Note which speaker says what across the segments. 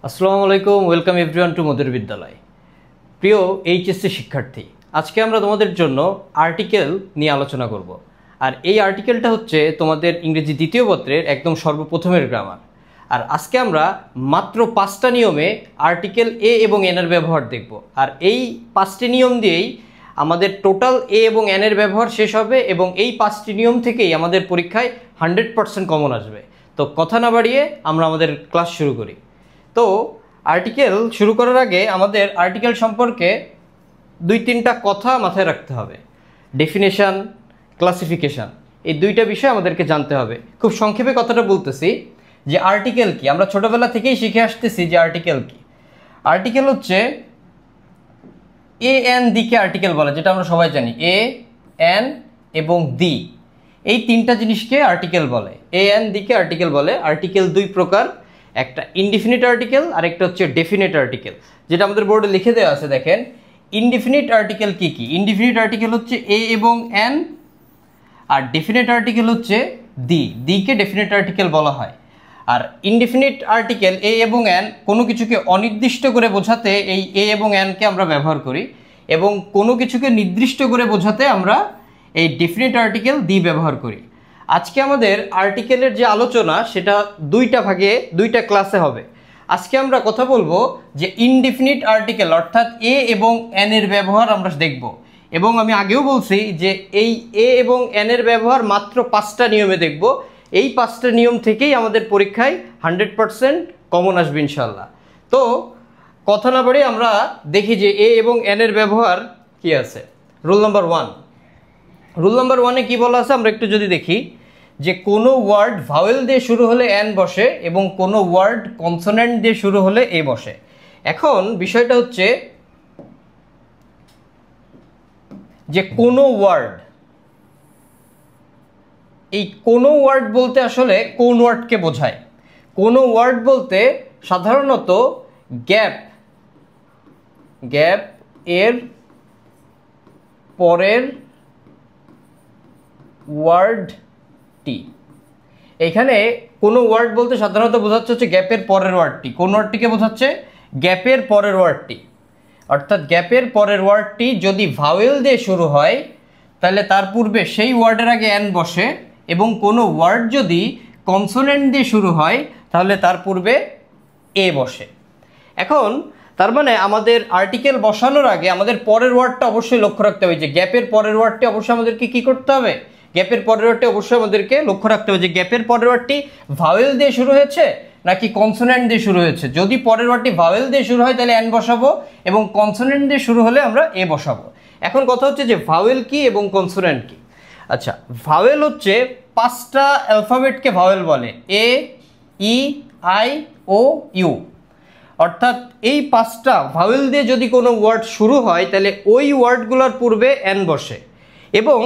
Speaker 1: আসসালামু আলাইকুম, welcome everyone two মধুর বিদ্যালয়। প্রিয় এইচএসসি শিক্ষার্থী, আজকে আমরা তোমাদের জন্য আর্টিকেল নিয়ে আলোচনা করব। আর এই আর্টিকেলটা হচ্ছে তোমাদের ইংরেজি দ্বিতীয় পত্রের একদম সর্বপ্রথমের গ্রামার। আর আজকে আমরা মাত্র 5টা নিয়মে আর্টিকেল এ এবং এন এর ব্যবহার দেখব। আর এই 5টি নিয়ম দিয়েই আমাদের টোটাল এ এবং এন এর ব্যবহার শেষ হবে এবং এই 5টি নিয়ম থেকেই আমাদের পরীক্ষায় 100% কমন আসবে। তো কথা না বাড়িয়ে আমরা আমাদের ক্লাস শুরু করি। তো আর্টিকেল শুরু করার আগে আমাদের আর্টিকেল সম্পর্কে 2-3টা কথা মাথায় রাখতে হবে। ডেফিনেশন, ক্লাসিফিকেশান, এই 2টা বিষয় আমাদেরকে জানতে হবে। খুব সংক্ষেপে কথাটা বলতেছি যে আর্টিকেল কি, আমরা ছোটোবেলা থেকেই শিখে আসতেছি যে আর্টিকেল কি। আর্টিকেল হচ্ছে এ এন দিকে আর্টিকেল বলে, যেটা আমরা সবাই জানি। এ এন এবং দি, এই 3টা জিনিসকে আর্টিকেল বলে। এ এন দিকে আর্টিকেল বলে। আর্টিকেল 2 প্রকার, একটা ইনডিফিনিট আর্টিকেল আর একটা হচ্ছে ডেফিনিট আর্টিকেল, যেটা আমাদের বোর্ডে লিখে দেওয়া আছে। দেখেন ইনডিফিনিট আর্টিকেল কি কি। ইনডিফিনিট আর্টিকেল হচ্ছে এ এবং এন, আর ডেফিনিট আর্টিকেল হচ্ছে দি। দিকে ডেফিনিট আর্টিকেল বলা হয়। আর ইনডিফিনিট আর্টিকেল এ এবং এন কোনো কিছুকে অনির্দিষ্ট করে বোঝাতে এই এ এবং এনকে আমরা ব্যবহার করি, এবং কোনো কিছুকে নির্দিষ্ট করে বোঝাতে আমরা এই ডেফিনিট আর্টিকেল দি ব্যবহার করি। আজকে আমাদের আর্টিকেলের যে আলোচনা সেটা 2টা ভাগে 2টা ক্লাসে হবে। আজকে আমরা কথা বলবো যে ইনডিফিনিট আর্টিকেল অর্থাৎ এ এবং এন এর ব্যবহার আমরা দেখব। এবং আমি আগেও বলছি যে এই এ এবং এন এর ব্যবহার মাত্র 5টা নিয়মে দেখব। এই 5টা নিয়ম থেকেই আমাদের পরীক্ষায় 100% কমন আসবে ইনশাল্লাহ। তো কথা না বাড়িয়ে আমরা দেখি যে এ এবং এন এর ব্যবহার কি আছে। Rule number 1। রুল নাম্বার 1-এ কী বলা আছে আমরা একটু যদি দেখি, যে কোনো ওয়ার্ড ভাওয়েল দিয়ে শুরু হলে এন বসে এবং কোনো ওয়ার্ড কনসোনেন্ট দিয়ে শুরু হলে এ বসে। এখন বিষয়টা হচ্ছে যে কোনো ওয়ার্ড, এই কোনো ওয়ার্ড বলতে আসলে কোন ওয়ার্ডকে বোঝায়? কোনো ওয়ার্ড বলতে সাধারণত গ্যাপ এর পরের ওয়ার্ডটি। এখানে কোনো ওয়ার্ড বলতে সাধারণত বোঝাচ্ছে হচ্ছে গ্যাপের পরের ওয়ার্ডটি। কোন ওয়ার্ডটিকে বোঝাচ্ছে? গ্যাপের পরের ওয়ার্ডটি। অর্থাৎ গ্যাপের পরের ওয়ার্ডটি যদি ভাওয়েল দিয়ে শুরু হয় তাহলে তার পূর্বে সেই ওয়ার্ডের আগে এন বসে, এবং কোনো ওয়ার্ড যদি কনসোনেন্ট দিয়ে শুরু হয় তাহলে তার পূর্বে এ বসে। এখন তার মানে আমাদের আর্টিকেল বসানোর আগে আমাদের পরের ওয়ার্ডটা অবশ্যই লক্ষ্য রাখতে হবে, যে গ্যাপের পরের ওয়ার্ডটি অবশ্যই আমাদেরকে কী করতে হবে? গ্যাপের পরের ওয়ার্ডটি অবশ্যই আমাদেরকে লক্ষ্য রাখতে হবে যে গ্যাপের পরের ওয়ার্ডটি ভাওয়েল দিয়ে শুরু হয়েছে নাকি কনসোনেন্ট দিয়ে শুরু হয়েছে। যদি পরের ওয়ার্ডটি ভাওয়েল দিয়ে শুরু হয় তাহলে এন বসাবো, এবং কনসোনেন্ট দিয়ে শুরু হলে আমরা এ বসাবো। এখন কথা হচ্ছে যে ভাওয়েল কি এবং কনসোনেন্ট কি। আচ্ছা, ভাওয়েল হচ্ছে 5টা অ্যালফাবেটকে ভাওয়েল বলে, এ, ই, আই, ও, ইউ। অর্থাৎ এই 5টা ভাওয়েল দিয়ে যদি কোনো ওয়ার্ড শুরু হয় তাহলে ওই ওয়ার্ডগুলোর পূর্বে এন বসে, এবং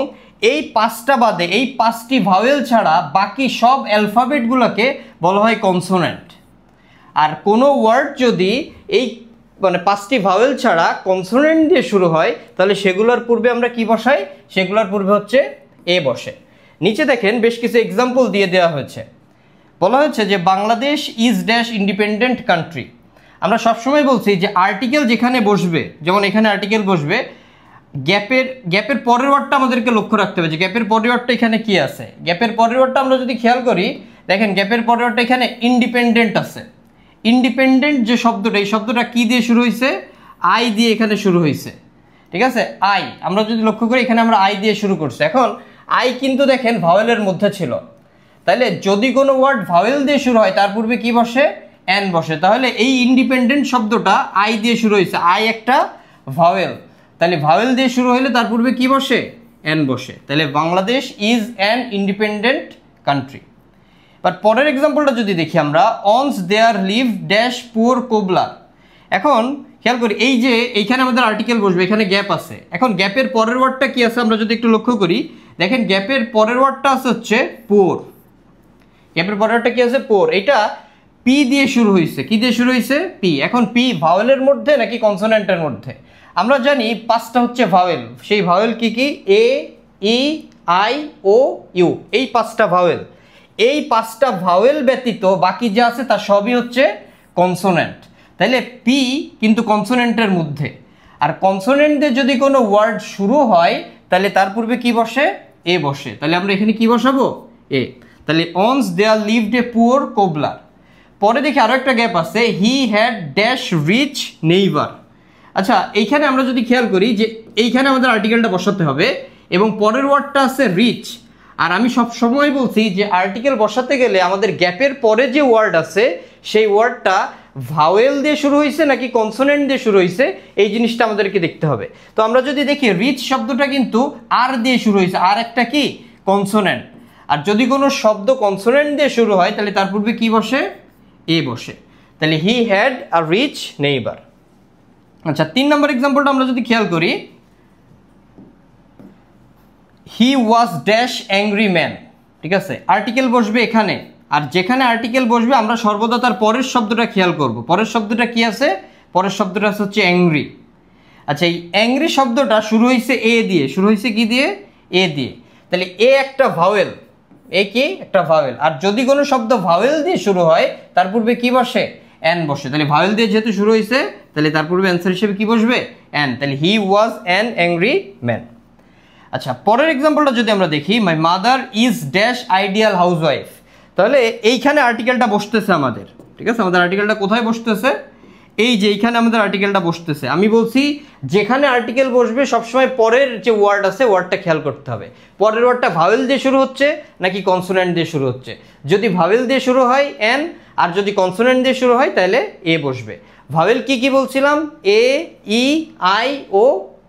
Speaker 1: এই 5টা বাদে, এই 5টি ভাওয়েল ছাড়া বাকি সব অ্যালফাবেটগুলোকে বলা হয় কনসোনেন্ট। আর কোনো ওয়ার্ড যদি এই 5টি ভাওয়েল ছাড়া কনসোনেন্ট দিয়ে শুরু হয় তাহলে সেগুলোর পূর্বে আমরা কি বসাই? সেগুলোর পূর্বে হচ্ছে এ বসে। নিচে দেখেন বেশ কিছু এক্সাম্পল দিয়ে দেওয়া হয়েছে। বলা হয়েছে যে Bangladesh is dash independent country. আমরা সবসময় বলছি যে আর্টিকেল যেখানে বসবে, যেমন এখানে আর্টিকেল বসবে, গ্যাপের পরের ওয়ার্ডটা আমাদেরকে লক্ষ্য রাখতে হবে যে গ্যাপের পরের ওয়ার্ডটা এখানে কি আছে। গ্যাপের পরের ওয়ার্ডটা আমরা যদি খেয়াল করি, দেখেন গ্যাপের পরের ওয়ার্ডটা এখানে ইন্ডিপেন্ডেন্ট আছে। ইন্ডিপেন্ডেন্ট যে শব্দটা, এই শব্দটা কি দিয়ে শুরু হয়েছে? আই দিয়ে এখানে শুরু হয়েছে। ঠিক আছে, আই। আমরা যদি লক্ষ্য করি এখানে আমরা আই দিয়ে শুরু করছি। এখন আই কিন্তু দেখেন ভাওয়েলের মধ্যে ছিল, তাহলে যদি কোনো ওয়ার্ড ভাওয়েল দিয়ে শুরু হয় তার পূর্বে কি বসে? এন বসে। তাহলে এই ইন্ডিপেন্ডেন্ট শব্দটা আই দিয়ে শুরু হয়েছে, আই একটা ভাওয়েল, তাহলে ভাওয়েল দিয়ে শুরু হলে তার পূর্বে কি বসে? এন বসে। তাহলে Bangladesh is an independent country. But পরের এক্সাম্পলটা যদি দেখি আমরা, once there live dash poor cobbler. এখন খেয়াল করি এই যে এইখানে আমাদের আর্টিকেল বসবে, এখানে গ্যাপ আছে। এখন গ্যাপের পরের ওয়ার্ডটা কি আছে আমরা যদি একটু লক্ষ্য করি, দেখেন গ্যাপের পরের ওয়ার্ডটা আছে হচ্ছে পোর। গ্যাপের পরের ওয়ার্ডটা কি আছে? পোর। এটা পি দিয়ে শুরু হয়েছে। কি দিয়ে শুরু হয়েছে? পি। এখন পি ভাওয়েলের মধ্যে নাকি কনসোনেন্টের মধ্যে? আমরা জানি 5টা হচ্ছে ভাওয়েল। সেই ভাওয়েল কি কি? এ, ই, আই, ও, ইউ। এই 5টা ভাওয়েল। এই 5টা ভাওয়েল ব্যতীত বাকি যা আছে তা সবই হচ্ছে কনসোনেন্ট, তাইলে পি কিন্তু কনসোনেন্টের মধ্যে, আর কনসোনেন্ট দিয়ে যদি কোনো ওয়ার্ড শুরু হয় তাহলে তার পূর্বে কি বসে? এ বসে। তাহলে আমরা এখানে কি বসাবো? এ। তাহলে once there lived a poor cobbler. পরে দেখি আরো একটা গ্যাপ আছে, he had dash rich neighbour. আচ্ছা, এইখানে আমরা যদি খেয়াল করি যে এইখানে আমাদের আর্টিকেলটা বসাতে হবে এবং পরের ওয়ার্ডটা আছে রিচ। আর আমি সব সময় বলছি যে আর্টিকেল বসাতে গেলে আমাদের গ্যাপের পরে যে ওয়ার্ড আছে সেই ওয়ার্ডটা ভাওয়েল দিয়ে শুরু হয়েছে নাকি কনসোনেন্ট দিয়ে শুরু হয়েছে, এই জিনিসটা আমাদেরকে দেখতে হবে। তো আমরা যদি দেখি রিচ শব্দটা কিন্তু আর দিয়ে শুরু হয়েছে, আর একটা কি? কনসোনেন্ট। আর যদি কোনো শব্দ কনসোনেন্ট দিয়ে শুরু হয় তাহলে তার পূর্বে কি বসে? এ বসে। তাহলে he had a rich neighbour. আচ্ছা, 3 নম্বর এক্সাম্পলটা আমরা যদি খেয়াল করি, he was dash angry man. ঠিক আছে, আর্টিকেল বসবে এখানে, আর যেখানে আর্টিকেল বসবে আমরা সর্বদা তার পরের শব্দটা খেয়াল করব। পরের শব্দটা কি আছে? পরের শব্দটা হচ্ছে অ্যাংরি। আচ্ছা, এই অ্যাংরি শব্দটা শুরু হয়েছে এ দিয়ে, শুরু হয়েছে কি দিয়ে? এ দিয়ে। তাহলে এ একটা ভাওয়েল, এ কি? একটা ভাওয়েল। আর যদি কোনো শব্দ ভাওয়েল দিয়ে শুরু হয় তার পূর্বে কি বসে? এন বসে। তাহলে ভাওয়েল দিয়ে যেহেতু শুরু হয়েছে তাহলে তার পূর্বে অ্যান্সার হিসেবে কি বসবে? এন। তাহলে হি ওয়াজ অ্যান অ্যাংরি ম্যান। আচ্ছা, পরের এক্সাম্পলটা যদি আমরা দেখি, মাই mother is dash ideal housewife. তাহলে এইখানে আর্টিকেলটা বসতেছে আমাদের। ঠিক আছে, আমাদের আর্টিকেলটা কোথায় বসতেছে? এই যে এইখানে আমাদের আর্টিকেলটা বসতেছে। আমি বলছি যেখানে আর্টিকেল বসবে সবসময় পরের যে ওয়ার্ড আছে ওয়ার্ডটা খেয়াল করতে হবে। পরের ওয়ার্ডটা ভাওয়েল দিয়ে শুরু হচ্ছে নাকি কনসোনেন্ট দিয়ে শুরু হচ্ছে। যদি ভাওয়েল দিয়ে শুরু হয় এন, আর যদি কনসোনেন্ট দিয়ে শুরু হয় তাহলে এ বসবে। ভাওয়েল কি কি বলছিলাম? এ, ই, আই, ও,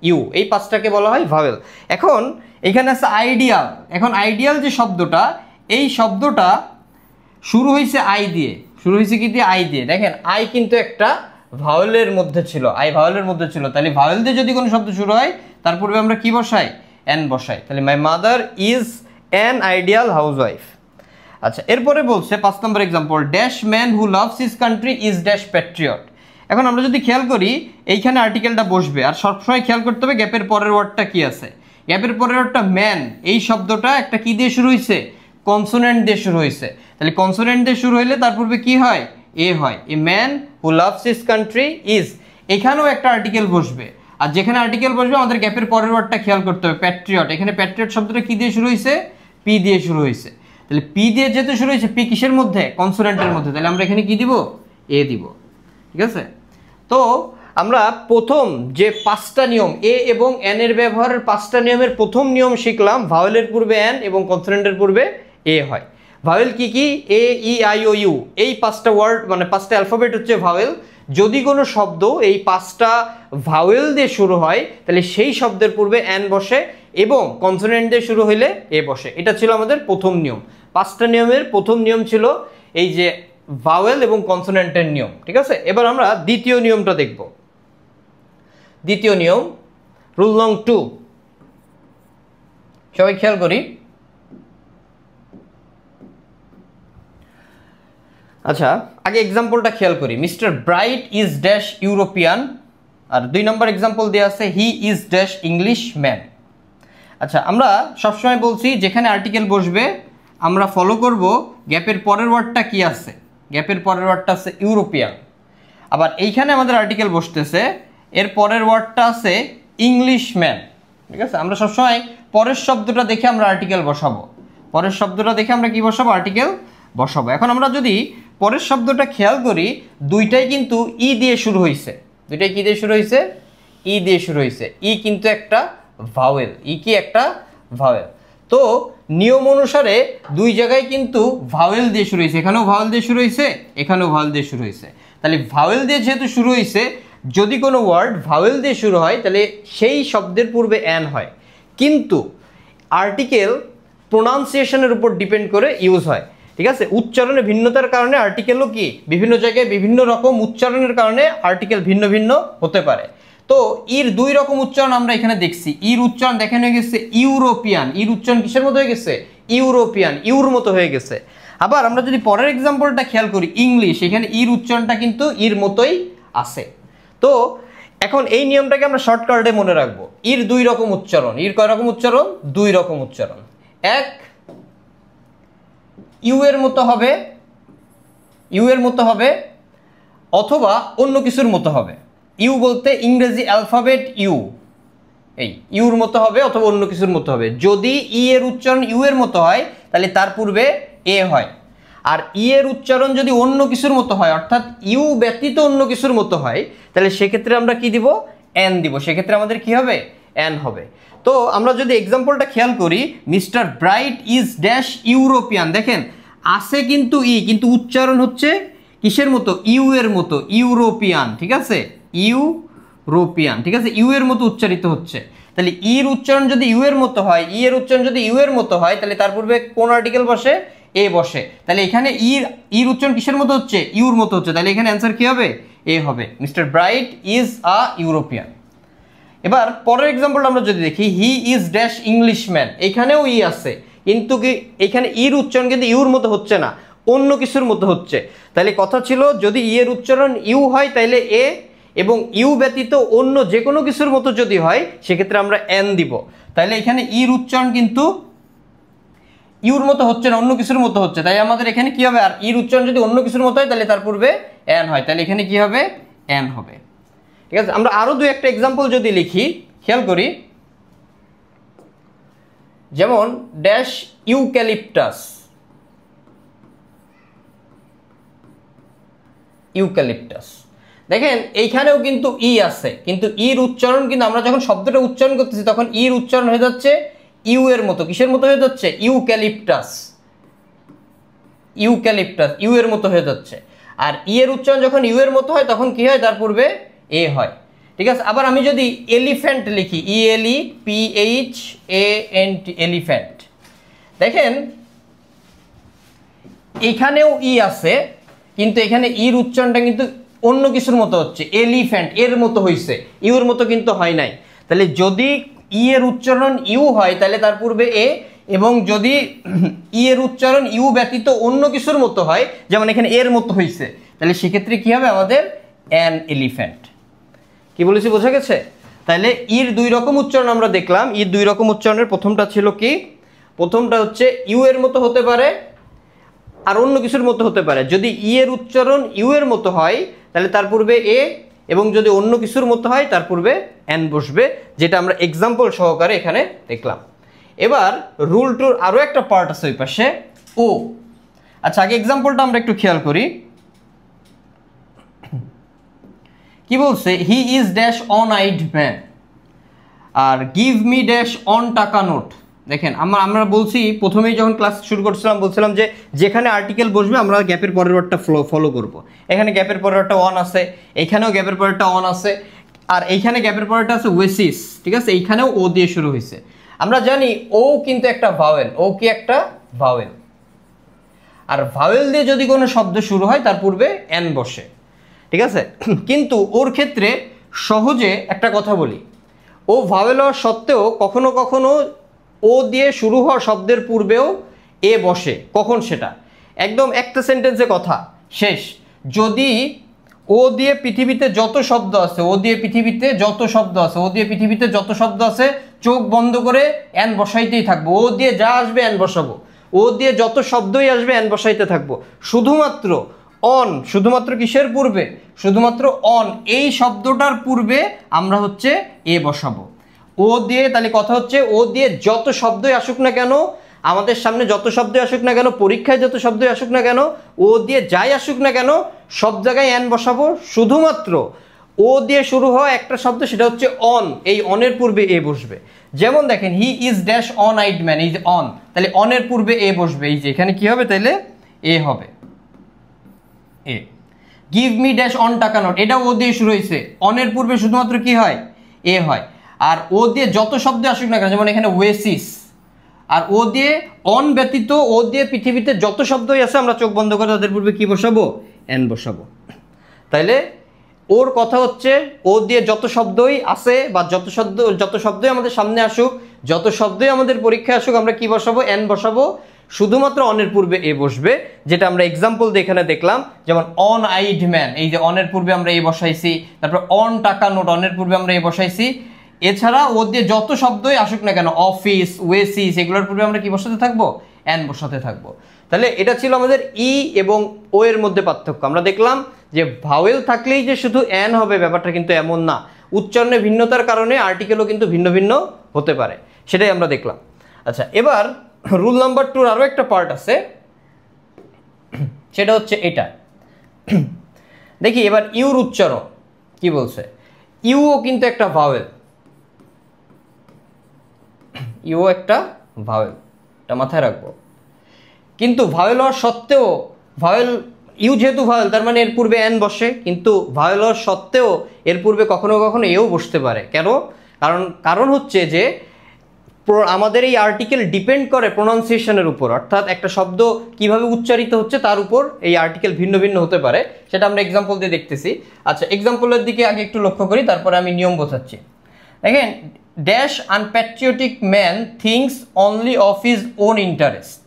Speaker 1: ইউ, এই 5টাকে বলা হয় ভাওয়েল। এখন এখানে আছে আইডিয়াল। এখন আইডিয়াল যে শব্দটা, এই শব্দটা শুরু হয়েছে আই দিয়ে, শুরু হয়েছে কি দিয়ে? আই দিয়ে। দেখেন আই কিন্তু একটা ভাওয়েলের মধ্যে ছিল, আই ভাওয়েলের মধ্যে ছিল। তাহলে ভাওয়েল দিয়ে যদি কোনো শব্দ শুরু হয় তার পূর্বে আমরা কি বসাই? এন বসাই। তাহলে my mother is an ideal housewife. আচ্ছা, এরপরে বলছে 5 নম্বর example, dash man who loves his country is dash patriot. এখন আমরা যদি খেয়াল করি এইখানে আর্টিকেলটা বসবে, আর সবসময় খেয়াল করতে হবে গ্যাপের পরের ওয়ার্ডটা কি আছে। গ্যাপের পরের ওয়ার্ডটা ম্যান, এই শব্দটা একটা কি দিয়ে শুরু হয়েছে? কনসোনেন্ট দিয়ে শুরু হয়েছে। তাহলে কনসোনেন্ট দিয়ে শুরু হইলে তার পূর্বে কি হয়? এ হয়। A man who loves his country is. এখানেও একটা আর্টিকেল বসবে, আর যেখানে আর্টিকেল বসবে আমাদের গ্যাপের পরের ওয়ার্ডটা খেয়াল করতে হবে, প্যাট্রিয়ট। এখানে প্যাট্রিয়ট শব্দটা কি দিয়ে শুরু হয়েছে? পি দিয়ে শুরু হয়েছে। তাহলে পি দিয়ে যেহেতু শুরু হয়েছে, পি কিসের মধ্যে? কনসোনেন্টের মধ্যে। তাহলে আমরা এখানে কি দিব? এ দিব। ঠিক আছে, তো আমরা প্রথম যে 5টা নিয়ম, এ এবং এন এর ব্যবহারের 5টা নিয়মের প্রথম নিয়ম শিখলাম, ভাওয়েলের পূর্বে এন এবং কনসোনেন্টের পূর্বে এ হয়। ভাওয়েল কি কি? এ, ই, আই, ও, ইউ, এই 5টা ওয়ার্ড মানে 5টা অ্যালফাবেট হচ্ছে ভাওয়েল। যদি কোনো শব্দ এই 5টা ভাওয়েল দিয়ে শুরু হয় তাহলে সেই শব্দের পূর্বে এন বসে এবং কনসোনেন্ট দিয়ে শুরু হইলে এ বসে। এটা ছিল আমাদের প্রথম নিয়ম। 5টা নিয়মের প্রথম নিয়ম ছিল এই যে ভাওয়েল এবং কনসোনেন্টের নিয়ম। ঠিক আছে, এবার আমরা দ্বিতীয় নিয়মটা দেখব। দ্বিতীয় নিয়ম, রুল নং 2। সবাই খেয়াল করি। আচ্ছা, আগে এক্সাম্পলটা খেয়াল করি। Mister Bright is dash European, আর 2 নম্বর এক্সাম্পল দেওয়া আছে he is dash English man. আচ্ছা, আমরা সবসময় বলছি যেখানে আর্টিকেল বসবে আমরা ফলো করব গ্যাপের পরের ওয়ার্ডটা কি আছে। গ্যাপের পরের ওয়ার্ডটা আছে ইউরোপিয়ান। আবার এইখানে আমাদের আর্টিকেল বসতেছে, এর পরের ওয়ার্ডটা আছে ইংলিশ ম্যান। ঠিক আছে, আমরা সবসময় পরের শব্দটা দেখে আমরা আর্টিকেল বসাবো। পরের শব্দটা দেখে আমরা কি বসাবো? আর্টিকেল বসাবো। এখন আমরা যদি পরের শব্দটা খেয়াল করি, দুইটাই কিন্তু ই দিয়ে শুরু হয়েছে। দুইটাই কি দিয়ে শুরু হয়েছে? ই দিয়ে শুরু হয়েছে। ই কিন্তু একটা ভাওয়েল। ই কি? একটা ভাওয়েল। তো নিয়ম অনুসারে দুই জায়গায় কিন্তু ভাওয়েল দিয়ে শুরু হয়েছে। এখানেও ভাওয়েল দিয়ে শুরু হয়েছে, এখানেও ভাওয়েল দিয়ে শুরু হয়েছে। তাহলে ভাওয়েল দিয়ে যেহেতু শুরু হয়েছে, যদি কোনো ওয়ার্ড ভাওয়েল দিয়ে শুরু হয় তাহলে সেই শব্দের পূর্বে অ্যান হয়। কিন্তু আর্টিকেল প্রোনাউন্সিয়েশনের উপর ডিপেন্ড করে ইউজ হয়। ঠিক আছে, উচ্চারণে ভিন্নতার কারণে আর্টিকেলও কি বিভিন্ন জায়গায় বিভিন্ন রকম উচ্চারণের কারণে আর্টিকেল ভিন্ন ভিন্ন হতে পারে। তো ইর 2 রকম উচ্চারণ আমরা এখানে দেখছি। ইর উচ্চারণ দেখানো হয়ে গেছে ইউরোপিয়ান। ইর উচ্চারণ কিসের মতো হয়ে গেছে? ইউরোপিয়ান, ইউর মতো হয়ে গেছে। আবার আমরা যদি পরের এক্সাম্পলটা খেয়াল করি, ইংলিশ, এখানে ইর উচ্চারণটা কিন্তু ইর মতোই আছে। তো এখন এই নিয়মটাকে আমরা শর্টকাটে মনে রাখবো। ইর 2 রকম উচ্চারণ। ইর কয় রকম উচ্চারণ? 2 রকম উচ্চারণ। এক, ইউ এর মতো হবে, ইউ এর মতো হবে। অথবা অন্য কিছুর মতো হবে। ইউ বলতে ইংরেজি অ্যালফাবেট ইউ, এই ইউর মতো হবে অথবা অন্য কিছুর মতো হবে। যদি ই এর উচ্চারণ ইউ এর মতো হয় তাহলে তার পূর্বে এ হয়, আর ই এর উচ্চারণ যদি অন্য কিছুর মতো হয় অর্থাৎ ইউ ব্যতীত অন্য কিছুর মতো হয় তাহলে সেক্ষেত্রে আমরা কি দিব, এন দিব। সেক্ষেত্রে আমাদের কি হবে, এন হবে। তো আমরা যদি এক্সাম্পলটা খেয়াল করি, Mister Bright is dash European, দেখেন আছে কিন্তু ই, কিন্তু উচ্চারণ হচ্ছে কিসের মতো, ইউ এর মতো, ইউরোপিয়ান, ঠিক আছে, ইউরোপিয়ান, ঠিক আছে, ইউ এর মতো উচ্চারিত হচ্ছে। তাহলে ইর উচ্চারণ যদি ইউ এর মতো হয়, ই এর উচ্চারণ যদি ইউ এর মতো হয় তাহলে তার পূর্বে কোন আর্টিকেল বসে, এ বসে। তাহলে এখানে ইর উচ্চারণ কিসের মতো হচ্ছে, ইউর মতো হচ্ছে, তাহলে এখানে অ্যান্সার কি হবে, এ হবে। Mister Bright is a European. এবার পরের এক্সাম্পলটা আমরা যদি দেখি, হি ইজ ড্যাশ ইংলিশম্যান, এখানেও ই আছে কিন্তু কি এখানে ইর উচ্চারণ কিন্তু ইউর মতো হচ্ছে না, অন্য কিছুর মতো হচ্ছে। তাহলে কথা ছিল যদি ই এর উচ্চারণ ইউ হয় তাহলে এ, এবং ইউ ব্যতীত অন্য যে কোনো কিছুর মতো যদি হয় সেক্ষেত্রে আমরা এন দিব। তাহলে এখানে ইর উচ্চারণ কিন্তু ইউর মতো হচ্ছে না, অন্য কিছুর মতো হচ্ছে, তাই আমাদের এখানে কি হবে, আর ইর উচ্চারণ যদি অন্য কিছুর মতো হয় তাহলে তার পূর্বে এন হয়, তাহলে এখানে কি হবে, এন হবে। ঠিক আছে, আমরা আরো দুই একটা এক্সাম্পল যদি লিখি, খেয়াল করি, যেমন ড্যাশ ইউক্যালিপটাস, ইউক্যালিপটাস, দেখেন এইখানেও কিন্তু ই আছে, কিন্তু ইর উচ্চারণ কিন্তু আমরা যখন শব্দটা উচ্চারণ করতেছি তখন ইর উচ্চারণ হয়ে যাচ্ছে ইউ এর মতো, কিসের মতো হয়ে যাচ্ছে, ইউক্যালিপটাস, ইউক্যালিপটাস, ইউ এর মতো হয়ে যাচ্ছে। আর ই এর উচ্চারণ যখন ইউ এর মতো হয় তখন কি হয়, তার পূর্বে এ হয়। ঠিক আছে, আবার আমি যদি এলিফ্যান্ট লিখি, ELEPHANT, এলিফ্যান্ট, দেখেন এখানেও ই আছে কিন্তু এখানে ইর উচ্চারণটা কিন্তু অন্য কিছুর মতো হচ্ছে, এলিফ্যান্ট এর মতো হয়েছে, ইউর মতো কিন্তু হয় নাই। তাহলে যদি ই এর উচ্চারণ ইউ হয় তাহলে তার পূর্বে এ, এবং যদি ই এর উচ্চারণ ইউ ব্যতীত অন্য কিছুর মতো হয়, যেমন এখানে এর মতো হয়েছে, তাহলে সেক্ষেত্রে কি হবে আমাদের, অ্যান এলিফ্যান্ট। কি বলেছি, বোঝা গেছে? তাহলে ইর দুই রকম উচ্চারণ আমরা দেখলাম। ইর দুই রকম উচ্চারণের প্রথমটা ছিল কি, প্রথমটা হচ্ছে ইউ এর মতো হতে পারে আর অন্য কিছুর মতো হতে পারে। যদি ই এর উচ্চারণ ইউ এর মতো হয় তাহলে তার পূর্বে এ, এবং যদি অন্য কিছুর মতো হয় তার পূর্বে এন বসবে, যেটা আমরা এক্সাম্পল সহকারে এখানে দেখলাম। এবার রুল টুর আরও একটা পার্ট আছে ওই পাশে, ও। আচ্ছা, আগে এক্সাম্পলটা আমরা একটু খেয়াল করি। কি বলছে, he is dash one eyed man, আর give me dash one taka note. দেখেন আমরা বলছি প্রথমেই যখন ক্লাস শুরু করছিলাম বলছিলাম যে যেখানে আর্টিকেল বসবে আমরা গ্যাপের পরের ওয়ার্ডটা ফলো করব। এখানে গ্যাপের পরের ওয়ার্ডটা অন আছে, এখানেও গ্যাপের পরেরটা অন আছে, আর এইখানে গ্যাপের পরেরটা আছে ওয়েসিস, ঠিক আছে, এইখানেও ও দিয়ে শুরু হয়েছে। আমরা জানি ও কিন্তু একটা ভাওয়েল, ও কি একটা ভাওয়েল, আর ভাওয়েল দিয়ে যদি কোনো শব্দ শুরু হয় তার পূর্বে এন বসে, ঠিক আছে। কিন্তু ওর ক্ষেত্রে সহজে একটা কথা বলি, ও ভাওয়েল হওয়ার সত্ত্বেও কখনো কখনো ও দিয়ে শুরু হওয়া শব্দের পূর্বেও এ বসে। কখন সেটা, একদম একটা সেন্টেন্সে কথা শেষ। যদি ও দিয়ে পৃথিবীতে যত শব্দ আছে, ও দিয়ে পৃথিবীতে যত শব্দ আছে, ও দিয়ে পৃথিবীতে যত শব্দ আছে, চোখ বন্ধ করে এন বসাইতেই থাকবো, ও দিয়ে যা আসবে এন বসাবো, ও দিয়ে যত শব্দই আসবে এন বসাইতে থাকবো। শুধুমাত্র অন, শুধুমাত্র কিসের পূর্বে, শুধুমাত্র অন এই শব্দটার পূর্বে আমরা হচ্ছে এ বসাবো। ও দিয়ে, তাহলে কথা হচ্ছে ও দিয়ে যত শব্দই আসুক না কেন, আমাদের সামনে যত শব্দই আসুক না কেন, পরীক্ষায় যত শব্দই আসুক না কেন, ও দিয়ে যাই আসুক না কেন সব জায়গায় এন বসাবো। শুধুমাত্র ও দিয়ে শুরু হওয়া একটা শব্দ, সেটা হচ্ছে অন, এই অনের পূর্বে এ বসবে। যেমন দেখেন, হি is dash one eyed man, এই যে অন, তাহলে অনের পূর্বে এ বসবে, এই যে এখানে কি হবে, তাহলে এ হবে, এ। Give me dash one taka note, এটাও ও দিয়ে শুরু হয়েছে, অনের পূর্বে শুধুমাত্র কি হয়, এ হয়। আর ও দিয়ে যত শব্দ আসুক না কেন, যেমন এখানে ওয়েসিস, আর ও দিয়ে অন ব্যতীত ও দিয়ে পৃথিবীতে যত শব্দই আছে আমরা চোখ বন্ধ করে তাদের পূর্বে কি বসাবো, এন বসাবো। তাইলে ওর কথা হচ্ছে ও দিয়ে যত শব্দই আছে বা যত শব্দই আমাদের সামনে আসুক, যত শব্দই আমাদের পরীক্ষায় আসুক, আমরা কি বসাবো, এন বসাবো। শুধুমাত্র অনের পূর্বে এ বসবে, যেটা আমরা এক্সাম্পল দিয়ে এখানে দেখলাম। যেমন অন আইড ম্যান, এই যে অনের পূর্বে আমরা এ বসাইছি, তারপর অন টাকা নোট, অনের পূর্বে আমরা এ বসাইছি। এছাড়া ও দিয়ে যত শব্দই আসুক না কেন, অফিস, ওয়েসিস, এগুলোর পূর্বে আমরা কি বসাতে থাকবো, এন বসাতে থাকবো। তাহলে এটা ছিল আমাদের ই এবং ও এর মধ্যে পার্থক্য। আমরা দেখলাম যে ভাওয়েল থাকলেই যে শুধু অ্যান হবে ব্যাপারটা কিন্তু এমন না, উচ্চারণে ভিন্নতার কারণে আর্টিকেলও কিন্তু ভিন্ন ভিন্ন হতে পারে, সেটাই আমরা দেখলাম। আচ্ছা, এবার রুল নাম্বার 2 আরও একটা পার্ট আছে, সেটা হচ্ছে এটা। দেখি এবার ইউর উচ্চারণ কি বলছে। ইউও কিন্তু একটা ভাওয়েল, ইউও একটা ভাওয়েল, এটা মাথায় রাখবো। কিন্তু ভাওয়েল হওয়ার সত্ত্বেও, ভাওয়েল ইউ যেহেতু ভাওয়েল তার মানে এর পূর্বে অ্যান বসে, কিন্তু ভাওয়েল হওয়ার সত্ত্বেও এর পূর্বে কখনো কখনো এও বসতে পারে। কেন? কারণ হচ্ছে যে আমাদের এই আর্টিকেল ডিপেন্ড করে প্রোনাউন্সিয়েশনের উপর, অর্থাৎ একটা শব্দ কিভাবে উচ্চারিত হচ্ছে তার উপর এই আর্টিকেল ভিন্ন ভিন্ন হতে পারে, সেটা আমরা এক্সাম্পল দিয়ে দেখতেছি। আচ্ছা, এক্সাম্পলের দিকে আগে একটু লক্ষ্য করি, তারপরে আমি নিয়ম বোঝাচ্ছি। দেখেন, dash আনপ্যাট্রিয়টিক man things only of his own interest.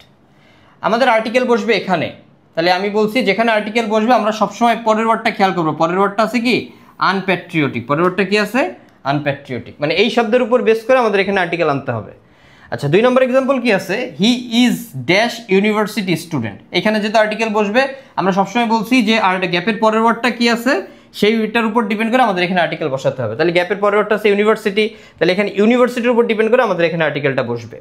Speaker 1: আমাদের আর্টিকেল বসবে এখানে, তাহলে আমি বলছি যেখানে আর্টিকেল বসবে আমরা সবসময় পরের ওয়ার্ডটা খেয়াল করবো। পরের ওয়ার্ডটা আছে কি? আনপ্যাট্রিয়টিক। পরের ওয়ার্ডটা কি আছে? আনপ্যাট্রিয়টিক। মানে এই শব্দের উপর বেস করে আমাদের এখানে আর্টিকেল আনতে হবে। আচ্ছা, 2 নম্বর এক্সাম্পল কি আছে? He is dash university student. এখানে যেহেতু আর্টিকেল বসবে আমরা সবসময় বলছি যে গ্যাপের পরের ওয়ার্ডটা কি আছে সেইটার উপর ডিপেন্ড করে আমাদের এখানে আর্টিকেল বসাতে হবে। তাহলে গ্যাপের পরের ওয়ার্ডটা আছে ইউনিভার্সিটি, তাহলে এখানে ইউনিভার্সিটির উপর ডিপেন্ড করে আমাদের এখানে আর্টিকেলটা বসবে।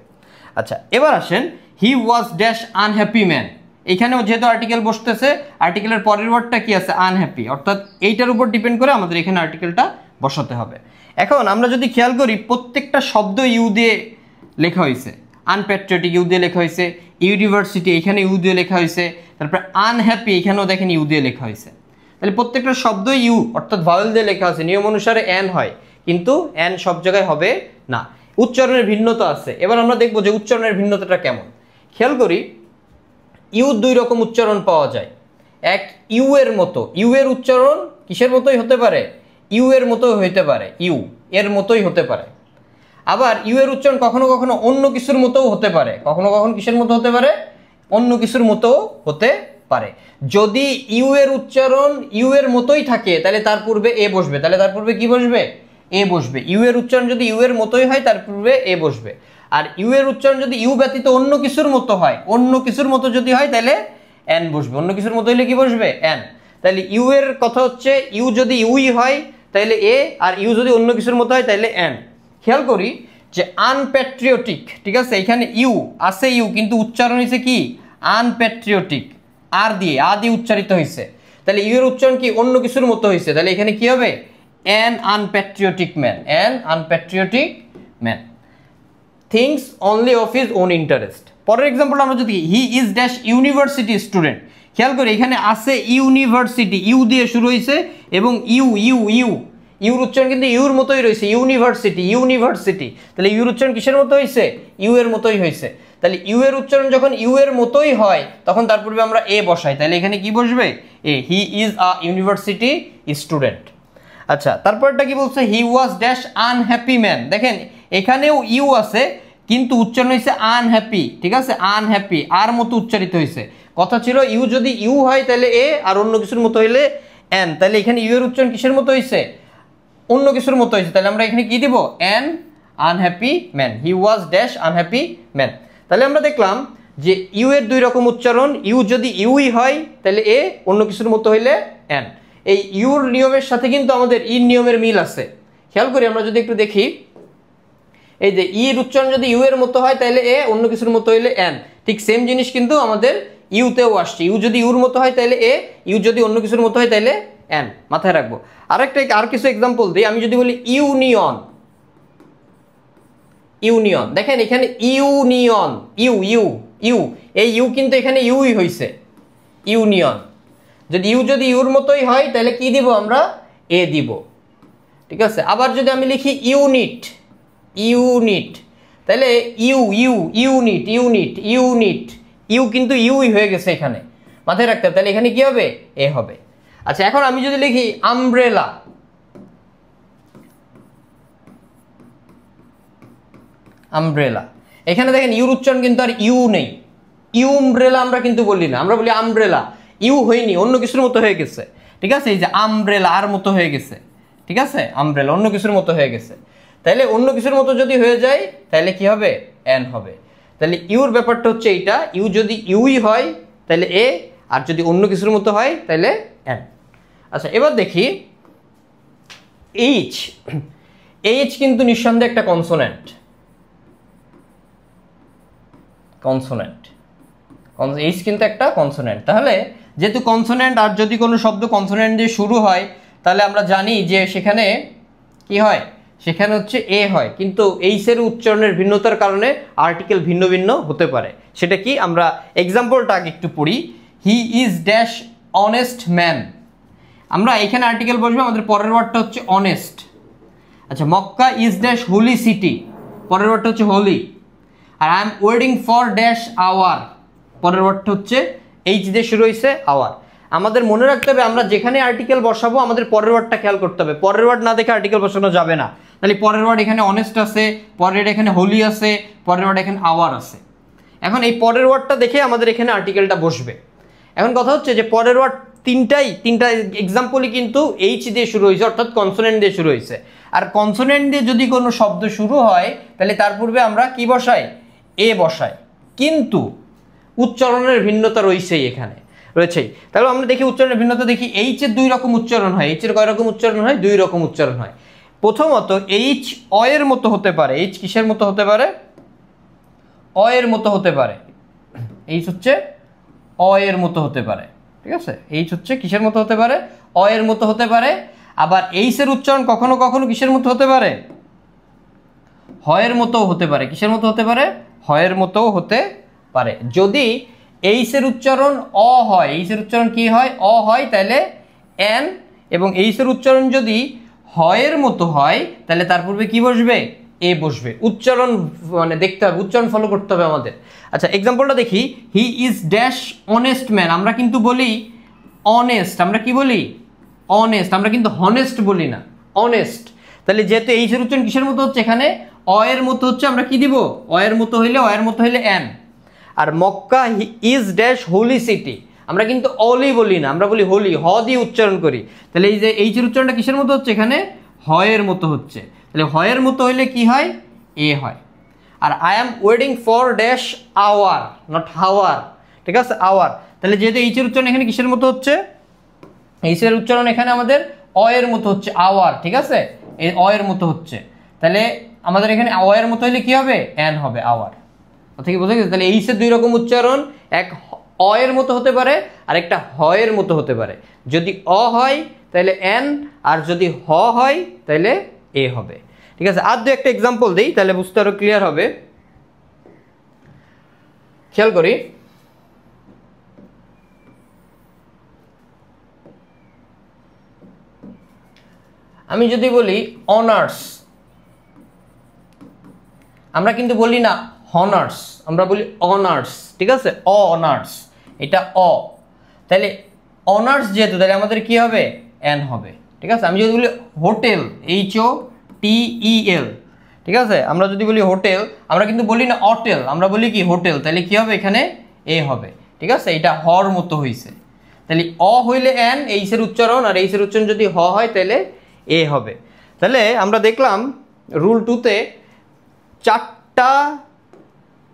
Speaker 1: আচ্ছা, এবার আসেন, হি ওয়াজ ড্যাশ আনহ্যাপি ম্যান। এখানেও যেহেতু আর্টিকেল বসতেছে, আর্টিকেলের পরের ওয়ার্ডটা কি আছে? আনহ্যাপি, অর্থাৎ এইটার উপর ডিপেন্ড করে আমাদের এখানে আর্টিকেলটা বসাতে হবে। এখন আমরা যদি খেয়াল করি, প্রত্যেকটা শব্দ ইউ দিয়ে লেখা হয়েছে। আনপ্যাট্রিয়টিক ইউ দিয়ে লেখা হয়েছে, ইউনিভার্সিটি এখানে ইউ দিয়ে লেখা হয়েছে, তারপরে আনহ্যাপি এখানেও দেখেন ইউ দিয়ে লেখা হয়েছে। তাহলে প্রত্যেকটা শব্দ ইউ অর্থাৎ ভাওয়েল দিয়ে লেখা আছে। নিয়ম অনুসারে অ্যান হয়, কিন্তু অ্যান সব জায়গায় হবে না, উচ্চারণের ভিন্নতা আছে। এবার আমরা দেখবো যে উচ্চারণের ভিন্নতাটা কেমন। খেয়াল করি, ইউ 2 রকম উচ্চারণ পাওয়া যায়। এক, ইউ এর মতো। ইউ এর উচ্চারণ কিসের মতোই হতে পারে? ইউ এর মতো হইতে পারে, ইউ এর মতোই হতে পারে। আবার ইউ এর উচ্চারণ কখনো কখনো অন্য কিছুর মতোও হতে পারে। কখনো কখনো কিসের মতো হতে পারে? অন্য কিছুর মতো হতে পারে। যদি ইউ এর উচ্চারণ ইউ এর মতোই থাকে তাহলে তার পূর্বে এ বসবে। তাহলে তার পূর্বে কি বসবে? এ বসবে। ইউ এর উচ্চারণ যদি ইউ এর মতোই হয় তার পূর্বে এ বসবে। আর ইউ এর উচ্চারণ যদি ইউ ব্যতীত অন্য কিছুর মতো হয়, অন্য কিছুর মতো যদি হয় তাহলে এন বসবে। অন্য কিছুর মতো হইলে কি বসবে? এন। তাহলে ইউ এর কথা হচ্ছে ইউ যদি ইউই হয় তাহলে এ, আর ইউ যদি অন্য কিছুর মতো হয় তাহলে এন। খেয়াল করি যে আনপ্যাট্রিয়টিক, ঠিক আছে, এখানে ইউ আছে, ইউ কিন্তু উচ্চারণ হয়েছে কি? আনপ্যাট্রিয়টিক, আর দিয়ে উচ্চারিত হয়েছে। তাহলে ইউ এর উচ্চারণ কি? অন্য কিছুর মতো হয়েছে। তাহলে এখানে কি হবে? An আনপ্যাট্রিয়টিক man, an আনপ্যাট্রিয়টিক man things only of his own interest. পরের এক্সাম্পল আমরা যদি হি ইজ ড্যাশ ইউনিভার্সিটি স্টুডেন্ট, খেয়াল করি এখানে আছে ইউনিভার্সিটি, ইউ দিয়ে শুরু হয়েছে, এবং ইউ ইউ ইউ ইউর উচ্চারণ কিন্তু ইউর মতোই রয়েছে, ইউনিভার্সিটি ইউনিভার্সিটি। তাহলে ইউর উচ্চারণ কিসের মতো হয়েছে? ইউ এর মতোই হয়েছে। তাহলে ইউ এর উচ্চারণ যখন ইউ এর মতোই হয় তখন তার পূর্বে আমরা এ বসাই, তাহলে এখানে কি বসবে? A. He is a university student. আচ্ছা, তারপরটা কি বলছে? He was dash unhappy man. দেখেন এখানেও ইউ আছে কিন্তু উচ্চারণ হয়েছে আনহ্যাপি, ঠিক আছে, আনহ্যাপি আর মতো উচ্চারিত হয়েছে। কথা ছিল ইউ যদি ইউ হয় তাহলে এ, আর অন্য কিছুর মতো হইলে এন। তাহলে এখানে ইউ এর উচ্চারণ কিসের মতো হয়েছে? অন্য কিছুর মতো হয়েছে। তাহলে আমরা এখানে কি দিব? N unhappy man. He was dash unhappy man. তাহলে আমরা দেখলাম যে ইউ এর 2 রকম উচ্চারণ। ইউ যদি ইউই হয় তাহলে এ, অন্য কিছুর মতো হইলে এন। এই ইউর নিয়মের সাথে কিন্তু আমাদের ইর নিয়মের মিল আছে। খেয়াল করি আমরা যদি একটু দেখি, এই যে ইর উচ্চারণ যদি ইউ এর মতো হয় তাহলে এ, অন্য কিছুর মতো হইলে এন। ঠিক সেম জিনিস কিন্তু আমাদের ইউতেও আসছে। ইউ যদি ইউর মতো হয় তাহলে এ, ইউ যদি অন্য কিছুর মতো হয় তাহলে এন। মাথায় রাখবো। আর কিছু এক্সাম্পল দিই। আমি যদি বলি ইউনিয়ন, ইউনিয়ন, দেখেন এখানে ইউনিয়ন, ইউ ইউ ইউ, এই ইউ কিন্তু এখানে ইউই হয়েছে, ইউনিয়ন। যদি ইউ যদি ইউর মতোই হয় তাহলে কি দিব আমরা? এ দিব, ঠিক আছে। আবার যদি আমি লিখি ইউনিট, ইউনিট, তাহলে U U unit unit unit, U কিন্তু ইউই হয়ে গেছে এখানে, মাথায় রাখতে হবে। তাহলে এখানে কি হবে? এ হবে। আচ্ছা, এখন আমি যদি লিখি আমব্রেলা, আমব্রেলা, এখানে দেখেন ইউর উচ্চারণ কিন্তু আর ইউ নেই। ইউমব্রেলা আমরা কিন্তু বলি না, আমরা বলি আমব্রেলা। ইউ হয়নি, অন্য কিছুর মতো হয়ে গেছে, ঠিক আছে। এই যে আমব্রেলা আর মতো হয়ে গেছে, ঠিক আছে, আমব্রেলা অন্য কিছুর মতো হয়ে গেছে। তাহলে অন্য কিছুর মতো যদি হয়ে যায় তাহলে কি হবে? এন হবে। তাহলে ইউর ব্যাপারটা হচ্ছে এইটা, ইউ যদি ইউই হয় তাহলে এ, আর যদি অন্য কিছুর মতো হয় তাহলে এন। আচ্ছা এবার দেখি এইচ। এইচ কিন্তু নিঃসন্দেহে একটা কনসোনেন্ট, এইচ কিন্তু একটা কনসোনেন্ট। তাহলে যেহেতু কনসোনেন্ট আর যদি কোনো শব্দ কনসোনেন্ট দিয়ে শুরু হয় তাহলে আমরা জানি যে সেখানে কি হয়, সেখানে হচ্ছে এ হয়, কিন্তু এইচের উচ্চারণের ভিন্নতার কারণে আর্টিকেল ভিন্ন ভিন্ন হতে পারে। সেটা কি, আমরা এক্সাম্পলটা আগে একটু পড়ি। হি ইজ ড্যাশ অনেস্ট ম্যান। আমরা এখানে আর্টিকেল বসবে, আমাদের পরের ওয়ার্ডটা হচ্ছে অনেস্ট। আচ্ছা Mecca is dash holy city, পরের ওয়ার্ডটা হচ্ছে হোলি। আর I am waiting for dash hour, পরের ওয়ার্ডটা হচ্ছে এইচ দিয়ে শুরু হয়েছে আওয়ার। আমাদের মনে রাখতে হবে আমরা যেখানে আর্টিকেল বসাবো আমাদের পরের ওয়ার্ডটা খেয়াল করতে হবে, পরের ওয়ার্ড না দেখে আর্টিকেল বসানো যাবে না। তাহলে পরের ওয়ার্ড এখানে অনেস্ট আছে, পরের এখানে হোলি আছে, পরের ওয়ার্ড এখানে আওয়ার আছে। এখন এই পরের ওয়ার্ডটা দেখে আমাদের এখানে আর্টিকেলটা বসবে। এখন কথা হচ্ছে যে পরের ওয়ার্ড তিনটা এক্সাম্পলই কিন্তু এইচ দিয়ে শুরু হয়েছে, অর্থাৎ কনসোনেন্ট দিয়ে শুরু হয়েছে। আর কনসোনেন্ট দিয়ে যদি কোনো শব্দ শুরু হয় তাহলে তার পূর্বে আমরা কি বসাই, এ বসাই, কিন্তু উচ্চারণের ভিন্নতা রয়েছেই, এখানে রয়েছেই। তাহলে আমরা দেখি উচ্চারণের ভিন্নতা দেখি। এইচের দুই রকম উচ্চারণ হয়। এইচের কয় রকম উচ্চারণ হয়, দুই রকম উচ্চারণ হয়। প্রথমত এইচ অ এর মতো হতে পারে। এইচ কিসের মতো হতে পারে, অ এর মতো হতে পারে। এইচ হচ্ছে অ এর মতো হতে পারে, ঠিক আছে। এইচ হচ্ছে কিসের মতো হতে পারে, অ এর মতো হতে পারে। আবার এইচের উচ্চারণ কখনো কখনো কিসের মতো হতে পারে, হয়ের মতো হতে পারে। কিসের মতো হতে পারে, হয়ের মতো হতে পারে। যদি এইচের উচ্চারণ অ হয়, এইচের উচ্চারণ কি হয়, অ হয়, তাহলে এন, এবং এইচের উচ্চারণ যদি হয়ের মতো হয় তাহলে তার পূর্বে কি বসবে, এ বসবে। উচ্চারণ মানে দেখতে হবে, উচ্চারণ ফলো করতে হবে আমাদের। আচ্ছা এক্সাম্পলটা দেখি। হি ইজ ড্যাশ অনেস্ট ম্যান, আমরা কিন্তু বলি অনেস্ট, আমরা কি বলি অনেস্ট, আমরা কিন্তু হনেস্ট বলি না, অনেস্ট। তাহলে যেহেতু এইচের উচ্চারণ কিসের মতো হচ্ছে, এখানে অ এর মতো হচ্ছে, আমরা কি দিব, অ এর মতো হইলে এন। আর Mecca is dash holy city, আমরা কিন্তু অলি বলি না, আমরা বলি হোলি, হ দিয়ে উচ্চারণ করি। তাহলে এই যে এইচের উচ্চারণটা কিসের মতো হচ্ছে, এখানে হয়ের মতো হচ্ছে। তাহলে হয়ের মতো হইলে কি হয়, এ হয়। আর I am waiting for dash hour, not hour, ঠিক আছে, আওয়ার। তাহলে যেহেতু এইচের উচ্চারণ এখানে কিসের মতো হচ্ছে, এইচের উচ্চারণ এখানে আমাদের অ এর মতো হচ্ছে, আওয়ার, ঠিক আছে, এই অ এর মতো হচ্ছে। তাহলে আমাদের এখানে অ এর মতো হইলে কি হবে, এন হবে, আওয়ার। কথা কি বোঝা গেছে? তাহলে এইচের দুই রকম উচ্চারণ, এক অ এর মতো হতে পারে আর একটা হ এর মতো হতে পারে। যদি অ হয় তাহলে এন, আর যদি হ হয় তাহলে এ হবে, ঠিক আছে। আর দু একটা এক্সাম্পল দিই তাহলে বুঝতে আরো ক্লিয়ার হবে। খেয়াল করি, আমি যদি বলি অনার্স, আমরা কিন্তু বলি না হনার্স, আমরা বলি অনার্স, ঠিক আছে, অনার্স, এটা অ। তাহলে অনার্স যেহেতু, তাহলে আমাদের কি হবে, এন হবে, ঠিক আছে। আমি যদি বলি হোটেল, HOTEL, ঠিক আছে, আমরা যদি বলি হোটেল, আমরা কিন্তু বলি না অটেল, আমরা বলি কি হোটেল, তাহলে কি হবে, এখানে এ হবে, ঠিক আছে, এটা হর মতো হয়েছে। তাহলে অ হইলে এন এইচের উচ্চারণ, আর এইচের উচ্চারণ যদি হ হয় তাহলে এ হবে। তাহলে আমরা দেখলাম রুল 2তে চারটা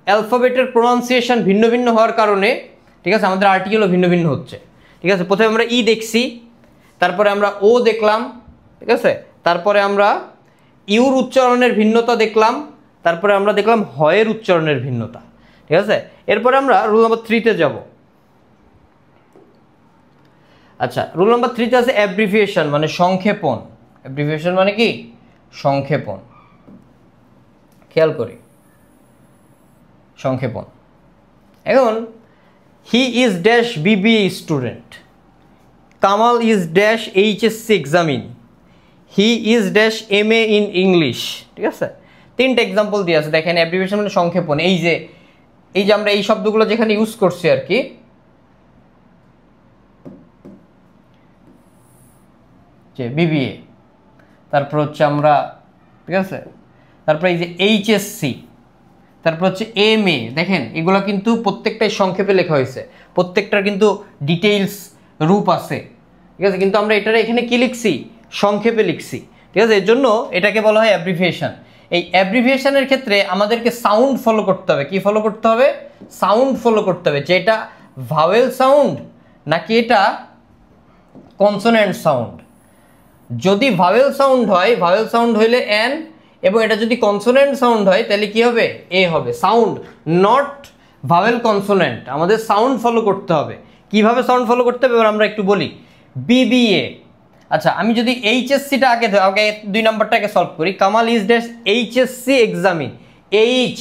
Speaker 1: অ্যালফাবেটের প্রোনাউন্সিয়েশন ভিন্ন ভিন্ন হওয়ার কারণে, ঠিক আছে, আমাদের আর্টিকেলও ভিন্ন ভিন্ন হচ্ছে, ঠিক আছে। প্রথমে আমরা ই দেখছি, তারপরে আমরা ও দেখলাম, ঠিক আছে, তারপরে আমরা ইউর উচ্চারণের ভিন্নতা দেখলাম, তারপরে আমরা দেখলাম হয়ের উচ্চারণের ভিন্নতা, ঠিক আছে। এরপরে আমরা রুল নাম্বার 3তে যাব। আচ্ছা রুল নাম্বার 3তে আছে অ্যাব্রিভিয়েশন, মানে সংক্ষেপণ। অ্যাব্রিভিয়েশন মানে কি, সংক্ষেপণ। খেয়াল করি সংক্ষেপণ। এখন হি is dash BBA student, Kamal is dash HSC examine, he is dash MA in English, ঠিক আছে। তিনটা এক্সাম্পল দিয়ে আছে, দেখেন অ্যাব্রিভিয়েশন মানে সংক্ষেপণ। এই যে আমরা এই শব্দগুলো যেখানে ইউজ করছি আর কি, যে BBA, তারপর হচ্ছে আমরা, ঠিক আছে, তারপরে এই যে HSC, তারপর হচ্ছে MA, দেখেন এগুলো কিন্তু প্রত্যেকটাই সংক্ষেপে লেখা হয়েছে, প্রত্যেকটার কিন্তু ডিটেইলস রূপ আছে, ঠিক আছে, কিন্তু আমরা এটার এখানে কি লিখছি, সংক্ষেপে লিখছি, ঠিক আছে। এর জন্য এটাকে বলা হয় অ্যাব্রিভিয়েশন। এই অ্যাব্রিভিয়েশনের ক্ষেত্রে আমাদেরকে সাউন্ড ফলো করতে হবে। কি ফলো করতে হবে, সাউন্ড ফলো করতে হবে, যে এটা ভাওয়েল সাউন্ড নাকি এটা কনসোনেন্ট সাউন্ড। যদি ভাওয়েল সাউন্ড হয়, ভাওয়েল সাউন্ড হইলে এন, এবং এটা যদি কনসোনেন্ট সাউন্ড হয় তাহলে কি হবে? এ হবে। Sound, not vowel consonant. আমাদের সাউন্ড ফলো করতে হবে। কিভাবে সাউন্ড ফলো করতে হবে এবার আমরা একটু বলি। বিবিএ। আচ্ছা, আমি যদি এইচএসসিটা আগে 2 নাম্বারটাকে সলভ করি। Kamal is dash HSC examine. H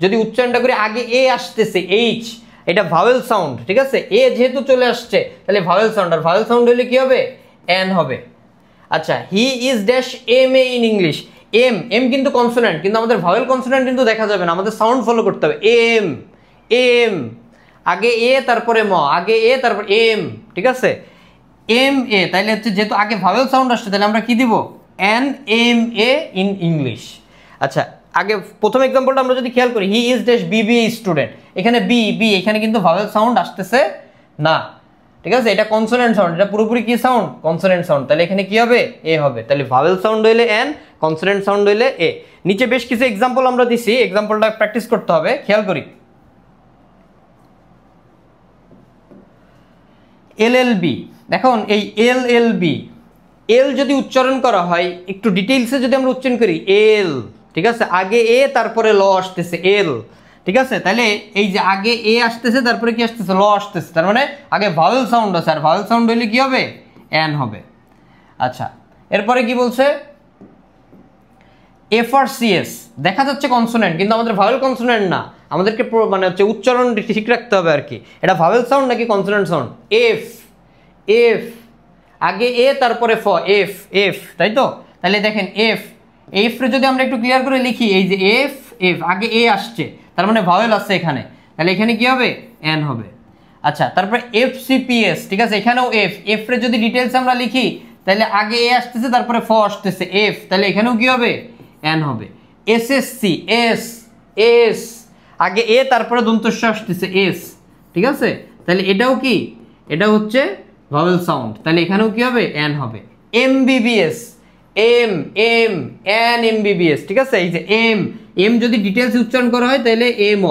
Speaker 1: যদি উচ্চারণটা করি আগে এ আসতেছে, এইচ, এটা ভাওয়েল সাউন্ড, ঠিক আছে? এ যেহেতু চলে আসছে তাহলে ভাওয়েল সাউন্ড, আর ভাওয়েল সাউন্ড হলে কি হবে? এন হবে। আচ্ছা, he is dash M A in English. M কিন্তু কনসোনেন্ট, কিন্তু আমাদের ভাওয়েল কনসোনেন্ট কিন্তু দেখা যাবে না, আমাদের সাউন্ড ফলো করতে হবে। এম আগে এ তারপরে ম, আগে এ তারপর এম, ঠিক আছে? এম এ, তাইলে হচ্ছে যেহেতু আগে ভাওয়েল সাউন্ড আসছে তাহলে আমরা কি দিব? An M A in English. আচ্ছা, আগে প্রথম এক্সাম্পলটা আমরা যদি খেয়াল করি, he is dash BBA student. এখানে বি, এখানে কিন্তু ভাওয়েল সাউন্ড আসতেছে না, ঠিক আছে? এটা কনসোনেন্ট সাউন্ড, এটা পুরোপুরি কি সাউন্ড? Consonant sound. তাহলে এখানে কি হবে? এ হবে। তাহলে ভাওয়েল সাউন্ড হইলে এন, কনসোনেন্ট সাউন্ড হইলে এ। নিচে বেশ কিছু এক্সাম্পল আমরা দিছি, এক্সাম্পলটা প্র্যাকটিস করতে হবে। খেয়াল করি, এলএলবি। এখন এই এলএলবি, এল যদি উচ্চারণ করা হয় একটু ডিটেইলসে যদি আমরা উচ্চারণ করি, এল, ঠিক আছে? আগে এ তারপরে ল আসতেছে, এল, ঠিক আছে? তাহলে এই যে আগে এ আসতেছে তারপরে কি আসতেছে? ল আসতেছে, তার মানে আগে ভাওয়েল সাউন্ড আছে, আর ভাওয়েল সাউন্ড হইলে কি হবে? এন হবে। আচ্ছা, এরপরে কি বলছে? এফআরসিএস, দেখা যাচ্ছে কনসোনেন্ট কিন্তু আমাদের ভাওয়েল কনসোনেন্ট না, আমাদেরকে মানে হচ্ছে উচ্চারণ ঠিক রাখতে হবে আর কি। এটা ভাওয়েল সাউন্ড নাকি কনসোনেন্ট সাউন্ড? এফ আগে এ তারপরে ফ, এফ, তাই তো? তাহলে দেখেন এফ রে যদি আমরা একটু ক্লিয়ার করে লিখি, এই যে এফ আগে এ আসছে, তার মানে ভাওয়েল আসছে এখানে, তাহলে এখানে কি হবে? এন হবে। আচ্ছা, তারপরে এফসিপিএস, ঠিক আছে? এখানেও এফ রে যদি ডিটেলস আমরা লিখি তাহলে আগে এ আসতেছে তারপরে ফ আসতেছে, এফ, তাহলে এখানেও কি হবে? এন হবে। এসএসসি, এস আগে এ তারপরে দন্তস্ব আসতেছে, এস, ঠিক আছে? তাহলে এটাও কি? এটা হচ্ছে ভাওয়েল সাউন্ড, তাহলে এখানেও কি হবে? এন হবে। এমবিবিএস, এন এমবিবিএস, ঠিক আছে? এই যে এম যদি ডিটেলস উচ্চারণ করা হয় তাহলে এম,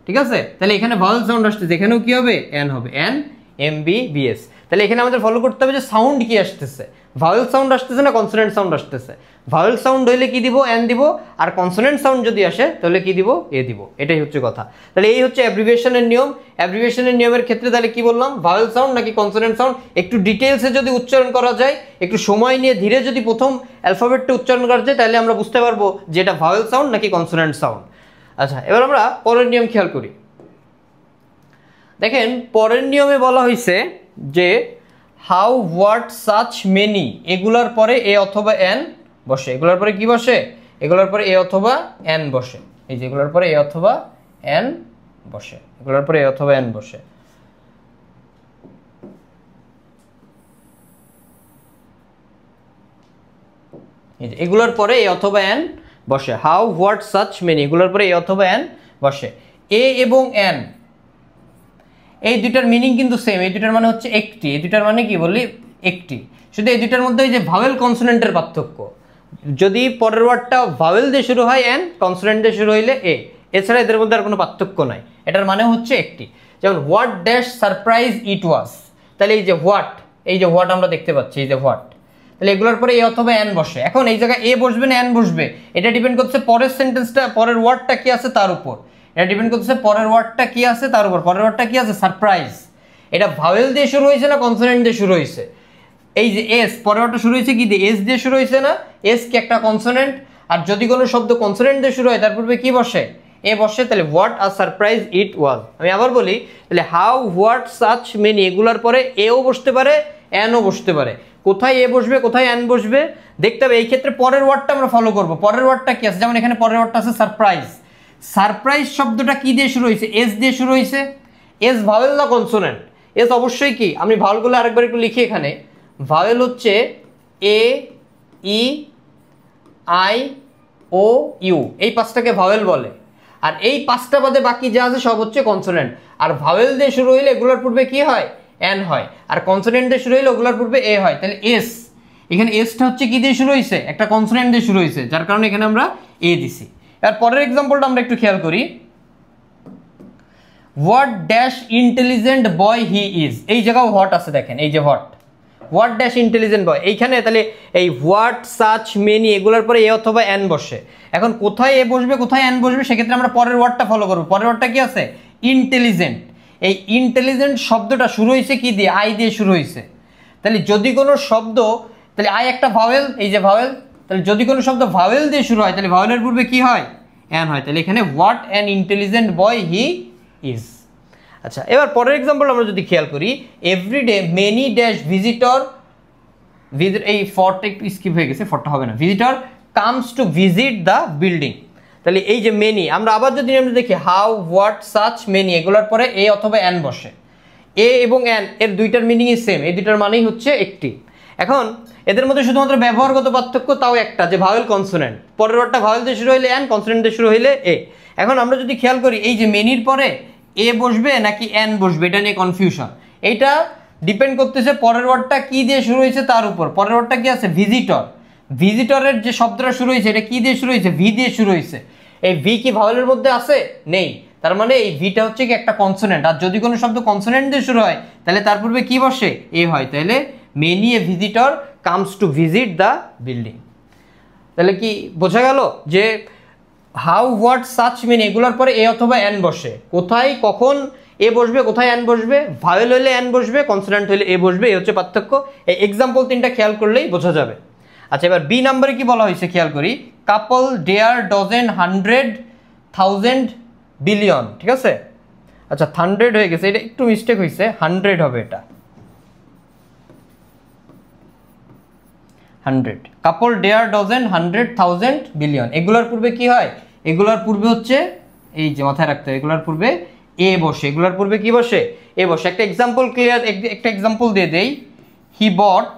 Speaker 1: ঠিক আছে? তাহলে এখানে ভাওয়েল সাউন্ড আসতেছে, এখানেও কি হবে? এন হবে। N MBBS. তাহলে এখানে আমাদের ফলো করতে হবে যে সাউন্ড কি আসতেছে, ভাওয়েল সাউন্ড আসতেছে না কনসোনেন্ট সাউন্ড আসতেছে? ভাওয়েল সাউন্ড হইলে কি দিব? এন দিব। আর কনসোনেন্ট সাউন্ড যদি আসে তাহলে কি দিব? এ দিব। এটাই হচ্ছে কথা। তাহলে এই হচ্ছে অ্যাব্রিভিয়েশনের নিয়ম। অ্যাব্রিভিয়েশনের নিয়মের ক্ষেত্রে তাহলে কি বললাম? ভাওয়েল সাউন্ড নাকি কনসোনেন্ট সাউন্ড একটু ডিটেলসে যদি উচ্চারণ করা যায়, একটু সময় নিয়ে ধীরে যদি প্রথম অ্যালফাবেটটা উচ্চারণ করা যায় তাহলে আমরা বুঝতে পারবো যে এটা ভাওয়েল সাউন্ড নাকি কনসোনেন্ট সাউন্ড। আচ্ছা, এবার আমরা পরের নিয়ম খেয়াল করি। দেখেন, পরের নিয়মে বলা হয়েছে যে হাউ, হোয়াট, সাচ, মেনি, এগুলার পরে এ অথবা এন বসে। এগুলোর পরে কি বসে? এগুলোর পরে এ অথবা এন বসে। এই যে এগুলোর পরে এ অথবা এন বসে, এগুলোর পরে এ অথবা এন বসে। এই যে এগুলোর পরে এ অথবা এন বসে। হাউ, হোয়াট, সাচ, মেনি, এগুলোর পরে এ অথবা এন বসে। এ এবং এন এই দুইটার মিনিং কিন্তু সেম। এই দুইটার মানে হচ্ছে একটি, এই দুইটার মানে কি বলি? একটি। শুধু এই দুইটার মধ্যে যে ভাওয়েল কনসোনেন্টের পার্থক্য, যদি পরের ওয়ার্ডটা ভাওয়েল দিয়ে শুরু হয় এন, কনসোনেন্ট দিয়ে শুরু হইলে এ, এছাড়া এদের মধ্যে আর কোনো পার্থক্য নাই। এটার মানে হচ্ছে একটি। যেমন হোয়াট ড্যাশ সারপ্রাইজ ইট ওয়াজ, তাহলে এই যে হোয়াট আমরা দেখতে পাচ্ছি, এই যে হোয়াট, তাহলে এগুলোর পরে এ অথবা এন বসে। এখন এই জায়গায় এ বসবে না এন বসবে, এটা ডিপেন্ড করছে পরের সেন্টেন্সটা, পরের ওয়ার্ডটা কি আছে তার উপর। এটা ডিপেন্ড করছে পরের ওয়ার্ডটা কি আছে তার উপর। পরের ওয়ার্ডটা কি আছে? সারপ্রাইজ। এটা ভাওয়েল দিয়ে শুরু হয়েছে না কনসোনেন্ট দিয়ে শুরু হয়েছে? এই যে এস, পরের ওয়ার্ডটা শুরু হয়েছে কি দিয়ে? এস দিয়ে শুরু হয়েছে না? এস কি একটা কনসোনেন্ট? আর যদি কোনো শব্দ কনসোনেন্ট দিয়ে শুরু হয় তার পূর্বে কি বসে? এ বসে। তাহলে হোয়াট আর সারপ্রাইজ ইট ওয়াজ। আমি আবার বলি, তাহলে হাউ, হোয়াট, সাচ, মেনি, এগুলোর পরে এও বসতে পারে, এনও বসতে পারে। কোথায় এ বসবে, কোথায় এন বসবে দেখতে হবে। এই ক্ষেত্রে পরের ওয়ার্ডটা আমরা ফলো করব। পরের ওয়ার্ডটা কি আছে? যেমন এখানে পরের ওয়ার্ডটা আছে সারপ্রাইজ। সারপ্রাইজ শব্দটা কি দিয়ে শুরু হয়েছে? এস দিয়ে শুরু হয়েছে। এস ভাওয়েল না কনসোনেন্ট? এস অবশ্যই কি, আমি ভাওয়েলগুলো আরেকবার একটু লিখি এখানে। ভাওয়েল হচ্ছে এ, ই, আই, ও, ইউ, এই পাঁচটাকে ভাওয়েল বলে। আর এই পাঁচটা বাদে বাকি যা আছে সব হচ্ছে কনসোনেন্ট। আর ভাওয়েল দিয়ে শুরু হইলে এগুলোর পূর্বে কি হয়? এন হয়। আর কনসোনেন্ট দিয়ে শুরু হইলে ওগুলোর পূর্বে এ হয়। তাহলে এস, এখানে এসটা হচ্ছে কি দিয়ে শুরু হয়েছে? একটা কনসোনেন্ট দিয়ে শুরু হয়েছে, যার কারণে এখানে আমরা এ দিছি। এর পরের এক্সাম্পলটা আমরা একটু খেয়াল করি। What dash intelligent boy he is, এই জায়গাও হোয়াট আছে দেখেন, এই যে হোয়াট ড্যাশ ইন্টেলিজেন্ট বয়, এইখানে তাহলে এই হোয়াট সাচ মেনি এগুলোর পরে এ অথবা এন বসে। এখন কোথায় এ বসবে কোথায় এন বসবে, সেক্ষেত্রে আমরা পরের ওয়ার্ডটা ফলো করবো। পরের ওয়ার্ডটা কি আছে? ইন্টেলিজেন্ট। এই ইন্টেলিজেন্ট শব্দটা শুরু হয়েছে কি দিয়ে? আই দিয়ে শুরু হয়েছে। তাহলে যদি কোনো শব্দ, তাহলে আই একটা ভাওয়েল, এই যে ভাওয়েল, তাহলে যদি কোনো শব্দ ভাওয়েল দিয়ে শুরু হয় তাহলে ভাওয়েলের পূর্বে কি হয়? এন হয়। তাহলে এখানে what an intelligent boy he is. আচ্ছা, এবার পরের এক্সাম্পল আমরা যদি খেয়াল করি, এভরিডে মেনি ড্যাশ ভিজিটর, এই ফরটা একটু স্কিপ হয়ে গেছে, ফরটা হবে না, visitor comes to visit the building. তাহলে এই যে মেনি, আমরা আবার যদি আমরা দেখি হাউ, হোয়াট, সাচ, মেনি এগুলোর পরে এ অথবা এন বসে। এ এবং এন এর দুইটার মিনিংই সেম, এই দুইটার মানেই হচ্ছে একটি। এখন এদের মধ্যে শুধুমাত্র ব্যবহারগত পার্থক্য তাও একটা, যে ভাওয়েল কনসোনেন্ট, পরের ওয়ার্ডটা ভাওয়েল দিয়ে শুরু হইলে এন, কনসোনেন্ট দিয়ে শুরু হইলে এ। এখন আমরা যদি খেয়াল করি এই যে মেনির পরে এ বসবে নাকি এন বসবে, এটা নিয়ে কনফিউশন। এইটা ডিপেন্ড করতেছে পরের ওয়ার্ডটা কি দিয়ে শুরু হয়েছে তার উপর। পরের ওয়ার্ডটা কি আছে? ভিজিটর। ভিজিটরের যে শব্দটা শুরু হয়েছে এটা কি দিয়ে শুরু হয়েছে? ভি দিয়ে শুরু হয়েছে। এই ভি কি ভাওয়েলের মধ্যে আছে? নেই। তার মানে এই ভিটা হচ্ছে কি একটা কনসোনেন্ট। আর যদি কোনো শব্দ কনসোনেন্ট দিয়ে শুরু হয় তাহলে তার পূর্বে কি বসে? এ হয়। তাহলে many a visitor comes to visit the building. তাহলে কি বোঝা গেল যে হাউ, হোয়াট, সাচ, মেনি এগুলোর পরে এ অথবা এন বসে। কোথায় কখন এ বসবে, কোথায় এন বসবে? ভাওয়েল হইলে এন বসবে, কনসোনেন্ট হইলে এ বসবে, এই হচ্ছে পার্থক্য। এই এক্সাম্পল তিনটা খেয়াল করলেই বোঝা যাবে। আচ্ছা, এবার বি নাম্বারে কি বলা হয়েছে খেয়াল করি, কাপল, ডেয়ার, ডজেন, 100, 1000, বিলিয়ন। ঠিক আছে, আচ্ছা 100 হয়ে গেছে, এটা একটু মিস্টেক হয়েছে, 100 হবে এটা, 100। কাপল, ডেয়ার, ডজেন, 100, 1000, বিলিয়ন এগুলোর পূর্বে কি হয়? এগুলোর পূর্বে হচ্ছে, এই যে মাথায় রাখতে হবে, এগুলোর পূর্বে এ বসে। এগুলোর পূর্বে কি বসে? এ বসে। একটা এক্সাম্পল ক্লিয়ার, একটা এক্সাম্পল দিয়ে দেই। হি বট,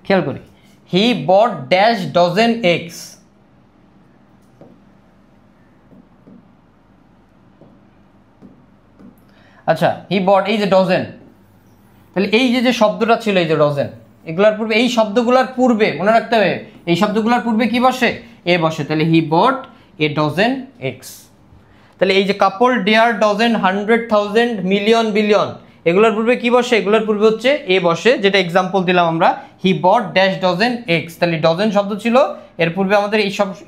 Speaker 1: খেয়াল করি, হি বট ড্যাশ ডজেন এগস। আচ্ছা, হি বট, এই যে ডজেন, তাহলে এই যে শব্দটা ছিল, এই যে ডজেন, এগুলার পূর্বে, এই শব্দগুলোর পূর্বে মনে রাখতে হবে, এই শব্দগুলোর পূর্বে কি বসে? এ বসে। তাহলে হি বট এ ডজেন এগস। তাহলে এই যে কাপল, ডেয়ার, ডজেন, 100, 1000, মিলিয়ন, বিলিয়ন এগুলোর পূর্বে কি বসে? এগুলোর পূর্বে হচ্ছে এ বসে, যেটা এক্সাম্পল দিলাম আমরা, হি বট ড্যাশ ডজেন এগস। তাহলে ডজেন শব্দ ছিল, এর পূর্বে আমাদের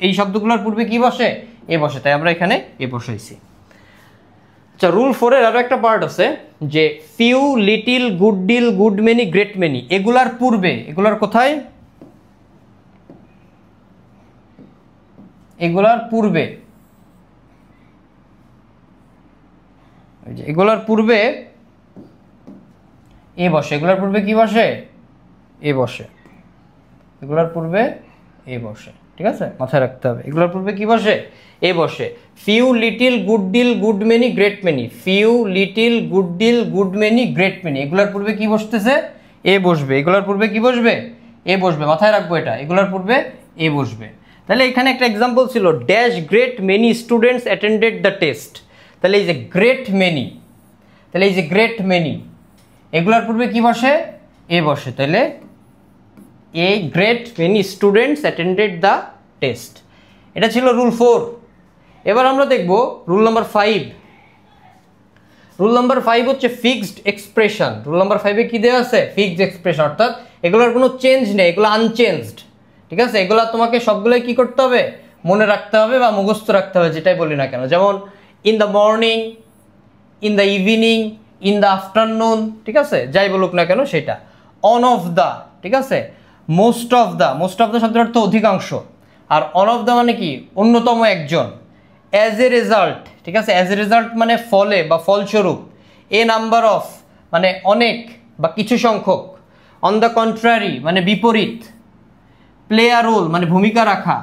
Speaker 1: এই শব্দগুলোর পূর্বে কি বসে? এ বসে, তাই আমরা এখানে এ বসাইছি। আচ্ছা, রুল 4-এর আরো একটা পার্ট আছে, যে few, little, good deal, good many, great many এগুলার পূর্বে, এগুলার কোথায়? এগুলার পূর্বে, এগুলার পূর্বে এ বসে। এগুলার পূর্বে কি বসে? এ বসে। এগুলার পূর্বে এ বসে। ঠিক আছে, মাথায় রাখতে হবে, এগুলোর পূর্বে কি বসে? এ বসে। Few, little, good deal, good many, great many. Few, little, good deal, good many, great many এগুলোর পূর্বে কি বসতেছে? এ বসবে। এগুলোর পূর্বে কি বসবে? এ বসবে। মাথায় রাখবো এটা, এগুলোর পূর্বে এ বসবে। তাহলে এখানে একটা এক্সাম্পল ছিল, dash great many students attended the test. তাহলে এই যে গ্রেট মেনি, তাহলে এই যে গ্রেট মেনি এগুলোর পূর্বে কি বসে? এ বসে। তাহলে a great many students attended the test. এটা ছিল রুল 4। এবার আমরা দেখব রুল নাম্বার 5। রুল নাম্বার 5 হচ্ছে ফিক্সড এক্সপ্রেশন। রুল নাম্বার 5-এ কি দেওয়া আছে? ফিক্সড এক্সপ্রেশন, অর্থাৎ এগুলোর কোনো চেঞ্জ নেই, এগুলো আনচেঞ্জড। ঠিক আছে, এগুলো তোমাকে সবগুলোই কি করতে হবে? মনে রাখতে হবে বা মুখস্থ রাখতে হবে, যেটাই বলি না কেন। যেমন in the morning, in the evening, in the afternoon, ঠিক আছে, যাই বলুক না কেন সেটা। অন অফ দ্য, ঠিক আছে, most of the, most of the শব্দের অর্থ অধিকাংশ, আর অন অফ দ্য মানে কি? অন্যতম একজন। অ্যাজ এ রেজাল্ট, ঠিক আছে, অ্যাজ এ রেজাল্ট মানে ফলে বা ফলস্বরূপ। এ নাম্বার অফ মানে অনেক বা কিছু সংখ্যক। অন দ্য কন্ট্রারি মানে বিপরীত। প্লে আ রোল মানে ভূমিকা রাখা।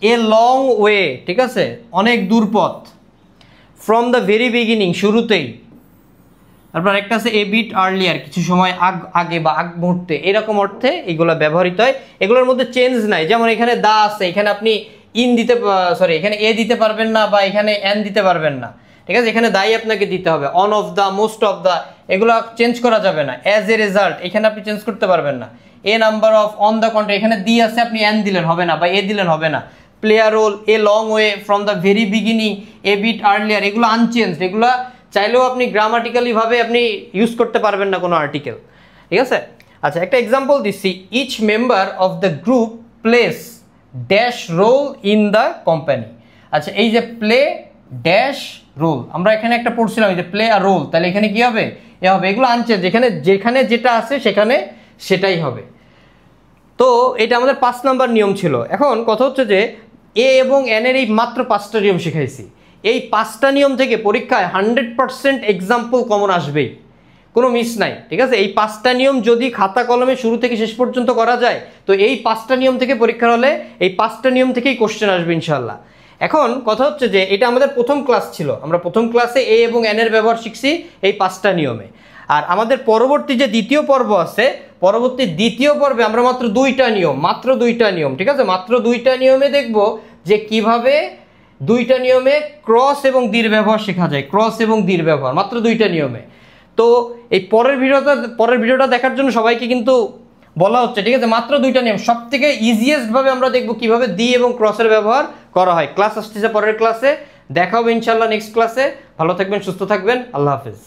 Speaker 1: এ লং ওয়ে, ঠিক আছে, অনেক দূর পথ। ফ্রম দ্য ভেরি বিগিনিং, শুরুতেই। তারপর একটা আছে এ বিট আর্লিয়ার, কিছু সময় আগে বা আগ মুহূর্তে, এরকম অর্থে এগুলো ব্যবহৃত হয়। এগুলোর মধ্যে চেঞ্জ নাই। যেমন এখানে দা আছে, এখানে আপনি এখানে এ দিতে পারবেন না বা এখানে এন দিতে পারবেন না। ঠিক ঠিক আছে, এখানে দায়ী আপনাকে দিতে হবে। On of the, most of the, এগুলো চেঞ্জ করা যাবে না। অ্যাজ এ রেজাল্ট এখানে আপনি চেঞ্জ করতে পারবেন না। A number of, on the country, এখানে দি আছে আপনি এন দিলেন হবে না, বা এ দিলেন হবে না। Play a role, a long way, from the very beginning, a bit earlier, এগুলো আনচেঞ্জ, এগুলো চাইলেও আপনি গ্রামাটিক্যালি ভাবে আপনি ইউজ করতে পারবেন না কোনো আর্টিকেল, ঠিক আছে। আচ্ছা, একটা এক্সাম্পল দিচ্ছি। Each member of the group plays dash role in the company. আচ্ছা, এই যে প্লে ড্যাশ রোল, আমরা এখানে একটা পড়ছিলাম এই যে প্লে আর রোল, তাহলে এখানে কি হবে? এ হবে। এগুলো আনচেঞ্জ, যেখানে যেটা আছে সেখানে সেটাই হবে। তো এটা আমাদের 5 নাম্বার নিয়ম ছিল। এখন কথা হচ্ছে যে এ এবং এন এর এই মাত্র 5টা নিয়ম শিখাইছি। এই 5টা নিয়ম থেকে পরীক্ষায় 100% এক্সাম্পল কমন আসবেই, কোনো মিস নাই, ঠিক আছে। এই 5টা নিয়ম যদি খাতা কলমে শুরু থেকে শেষ পর্যন্ত করা যায়, তো এই 5টা নিয়ম থেকে পরীক্ষার হলে এই 5টা নিয়ম থেকেই কোশ্চেন আসবে ইনশাল্লাহ। এখন কথা হচ্ছে যে এটা আমাদের প্রথম ক্লাস ছিল, আমরা প্রথম ক্লাসে এ এবং এন এর ব্যবহার শিখছি এই 5টা নিয়মে। আর আমাদের পরবর্তী যে দ্বিতীয় পর্ব আছে, পরবর্তী দ্বিতীয় পর্বে আমরা মাত্র 2টা নিয়ম, ঠিক আছে, মাত্র 2টা নিয়মে দেখব যে কিভাবে 2টা নিয়মে ক্রস এবং দীর ব্যবহার শেখা যায়, ক্রস এবং দীর ব্যবহার মাত্র 2টা নিয়মে। তো এই পরের ভিডিওটা দেখার জন্য সবাইকে কিন্তু বলা হচ্ছে, ঠিক আছে, মাত্র 2টা নিয়ম, সব থেকে ইজিয়েস্ট ভাবে আমরা দেখবো কিভাবে দি এবং ক্রসের ব্যবহার করা হয়। ক্লাস আসতেছে পরের ক্লাসে, দেখা হবে ইনশাল্লাহ নেক্সট ক্লাসে। ভালো থাকবেন, সুস্থ থাকবেন, আল্লাহ হাফেজ।